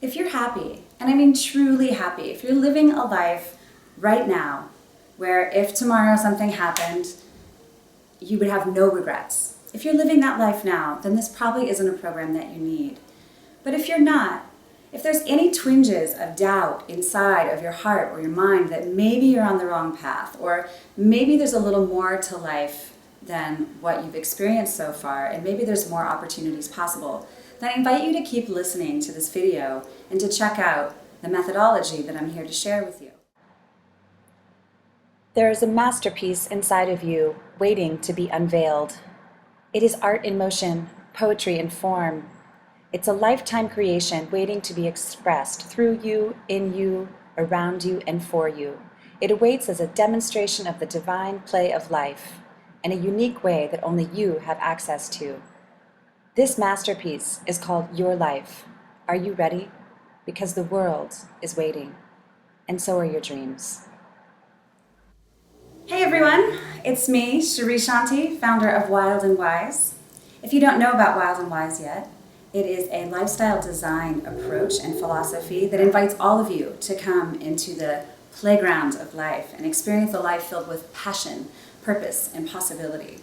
If you're happy, and I mean truly happy, if you're living a life right now where if tomorrow something happened, you would have no regrets. If you're living that life now, then this probably isn't a program that you need. But if you're not, if there's any twinges of doubt inside of your heart or your mind that maybe you're on the wrong path, or maybe there's a little more to life than what you've experienced so far, and maybe there's more opportunities possible, then I invite you to keep listening to this video and to check out the methodology that I'm here to share with you. There is a masterpiece inside of you waiting to be unveiled. It is art in motion, poetry in form. It's a lifetime creation waiting to be expressed through you, in you, around you, and for you. It awaits as a demonstration of the divine play of life in a unique way that only you have access to. This masterpiece is called Your Life. Are you ready? Because the world is waiting, and so are your dreams. Hey everyone, it's me, Cheri Shanti, founder of Wild and Wise. If you don't know about Wild and Wise yet, it is a lifestyle design approach and philosophy that invites all of you to come into the playground of life and experience a life filled with passion, purpose, and possibility.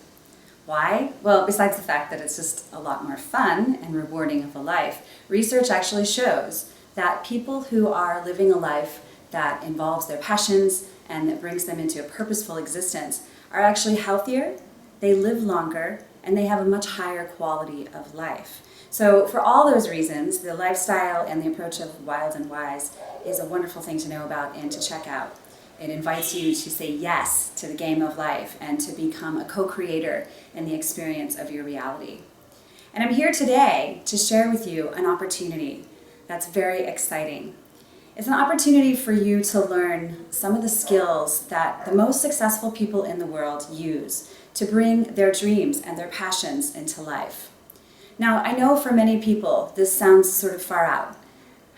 Why? Well, besides the fact that it's just a lot more fun and rewarding of a life, research actually shows that people who are living a life that involves their passions and that brings them into a purposeful existence are actually healthier, they live longer, and they have a much higher quality of life. So for all those reasons, the lifestyle and the approach of Wild and Wise is a wonderful thing to know about and to check out. It invites you to say yes to the game of life and to become a co-creator in the experience of your reality. And I'm here today to share with you an opportunity that's very exciting. It's an opportunity for you to learn some of the skills that the most successful people in the world use to bring their dreams and their passions into life. Now, I know for many people, this sounds sort of far out.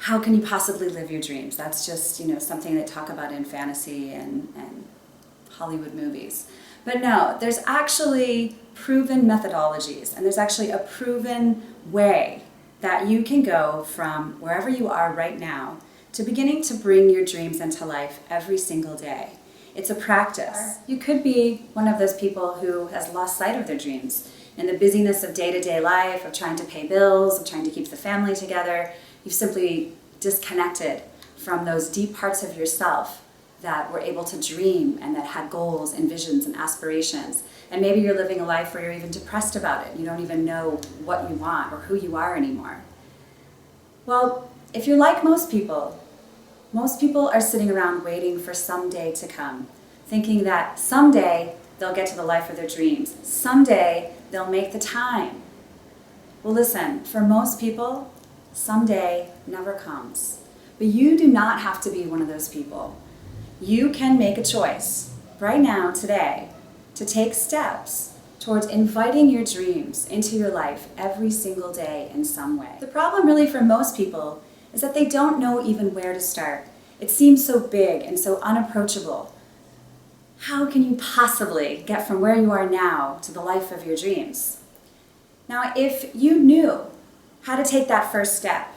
How can you possibly live your dreams? That's just, something they talk about in fantasy and Hollywood movies. But no, there's actually proven methodologies, and there's actually a proven way that you can go from wherever you are right now to beginning to bring your dreams into life every single day. It's a practice. You could be one of those people who has lost sight of their dreams. In the busyness of day-to-day life, of trying to pay bills, of trying to keep the family together, you've simply disconnected from those deep parts of yourself that were able to dream and that had goals and visions and aspirations. And maybe you're living a life where you're even depressed about it. You don't even know what you want or who you are anymore. Well, if you're like most people are sitting around waiting for someday to come, thinking that someday they'll get to the life of their dreams. Someday they'll make the time. Well, listen, for most people, someday never comes. But you do not have to be one of those people. You can make a choice right now, today, to take steps towards inviting your dreams into your life every single day in some way. The problem really for most people is that they don't know even where to start. It seems so big and so unapproachable. How can you possibly get from where you are now to the life of your dreams? Now, if you knew how to take that first step,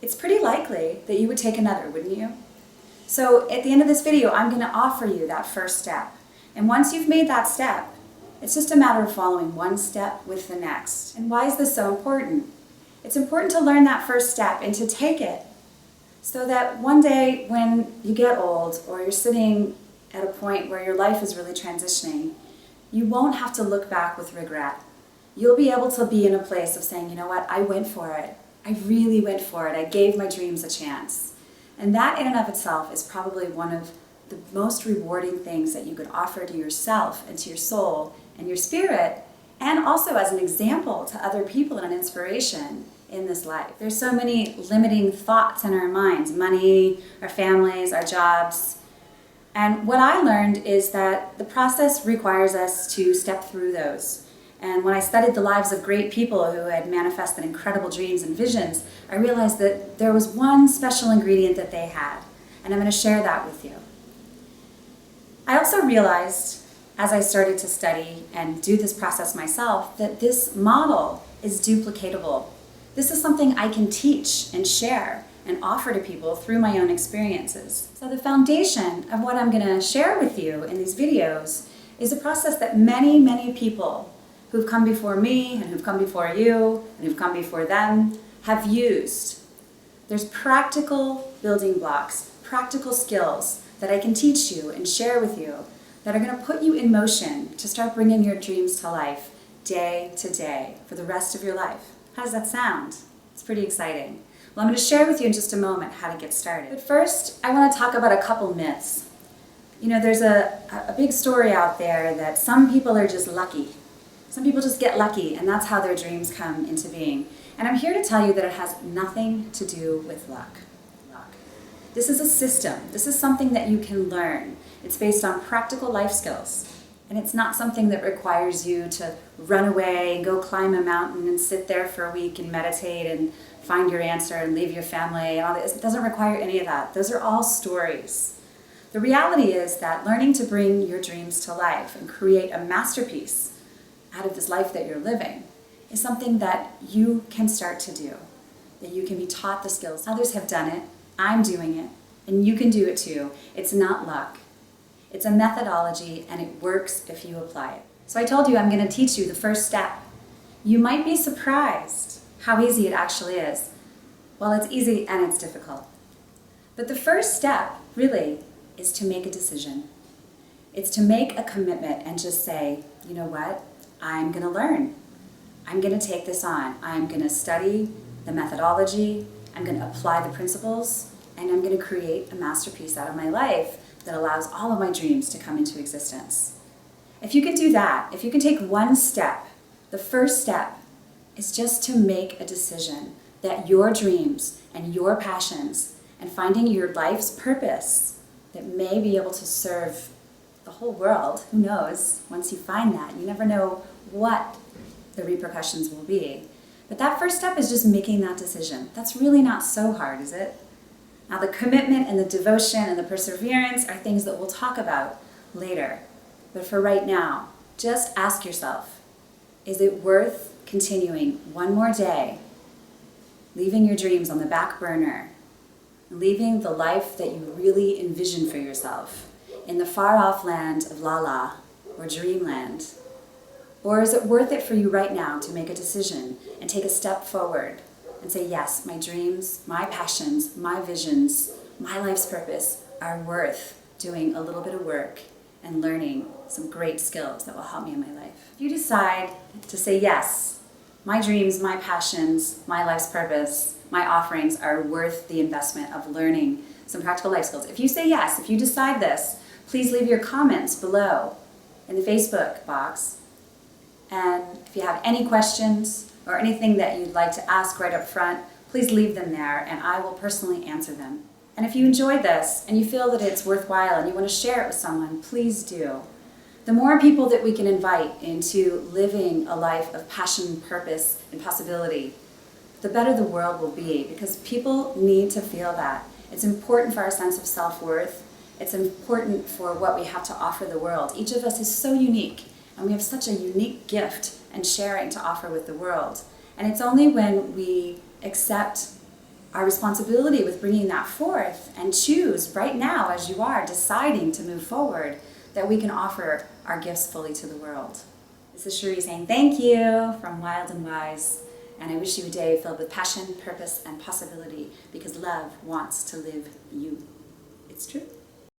it's pretty likely that you would take another, wouldn't you? So at the end of this video, I'm going to offer you that first step. And once you've made that step, it's just a matter of following one step with the next. And why is this so important? It's important to learn that first step and to take it so that one day when you get old or you're sitting at a point where your life is really transitioning, you won't have to look back with regret. You'll be able to be in a place of saying, you know what, I went for it. I really went for it. I gave my dreams a chance. And that in and of itself is probably one of the most rewarding things that you could offer to yourself and to your soul and your spirit, and also as an example to other people and an inspiration in this life. There's so many limiting thoughts in our minds, money, our families, our jobs. And what I learned is that the process requires us to step through those. And when I studied the lives of great people who had manifested incredible dreams and visions, I realized that there was one special ingredient that they had. And I'm going to share that with you. I also realized, as I started to study and do this process myself, that this model is duplicatable. This is something I can teach and share and offer to people through my own experiences. So the foundation of what I'm going to share with you in these videos is a process that many, many people who've come before me and who've come before you and who've come before them have used. There's practical building blocks, practical skills that I can teach you and share with you that are going to put you in motion to start bringing your dreams to life day to day for the rest of your life. How does that sound? It's pretty exciting. Well, I'm going to share with you in just a moment how to get started. But first, I want to talk about a couple myths. You know, there's a big story out there that some people are just lucky. Some people just get lucky, and that's how their dreams come into being. And I'm here to tell you that it has nothing to do with luck. This is a system. This is something that you can learn. It's based on practical life skills. And it's not something that requires you to run away and go climb a mountain and sit there for a week and meditate and find your answer and leave your family and all this. It doesn't require any of that. Those are all stories. The reality is that learning to bring your dreams to life and create a masterpiece out of this life that you're living is something that you can start to do, that you can be taught the skills. Others have done it, I'm doing it, and you can do it too. It's not luck. It's a methodology, and it works if you apply it. So I told you I'm going to teach you the first step. You might be surprised how easy it actually is. Well, it's easy and it's difficult. But the first step, really, is to make a decision. It's to make a commitment and just say, you know what? I'm going to learn. I'm going to take this on. I'm going to study the methodology. I'm going to apply the principles. And I'm going to create a masterpiece out of my life that allows all of my dreams to come into existence. If you can do that, if you can take one step, the first step is just to make a decision that your dreams and your passions and finding your life's purpose that may be able to serve the whole world, who knows, once you find that, you never know what the repercussions will be. But that first step is just making that decision. That's really not so hard, is it? Now, the commitment and the devotion and the perseverance are things that we'll talk about later. But for right now, just ask yourself, is it worth continuing one more day, leaving your dreams on the back burner, leaving the life that you really envision for yourself in the far-off land of La-La or Dreamland? Or is it worth it for you right now to make a decision and take a step forward and say, yes, my dreams, my passions, my visions, my life's purpose are worth doing a little bit of work and learning some great skills that will help me in my life? If you decide to say, yes, my dreams, my passions, my life's purpose, my offerings are worth the investment of learning some practical life skills. If you say yes, if you decide this, please leave your comments below in the Facebook box. And if you have any questions or anything that you'd like to ask right up front, please leave them there and I will personally answer them. And if you enjoyed this and you feel that it's worthwhile and you want to share it with someone, please do. The more people that we can invite into living a life of passion, purpose, and possibility, the better the world will be, because people need to feel that. It's important for our sense of self-worth. It's important for what we have to offer the world. Each of us is so unique, and we have such a unique gift and sharing to offer with the world. And it's only when we accept our responsibility with bringing that forth and choose right now, as you are, deciding to move forward, that we can offer our gifts fully to the world. This is Cheri saying thank you from Wild and Wise, and I wish you a day filled with passion, purpose, and possibility, because love wants to live you. It's true.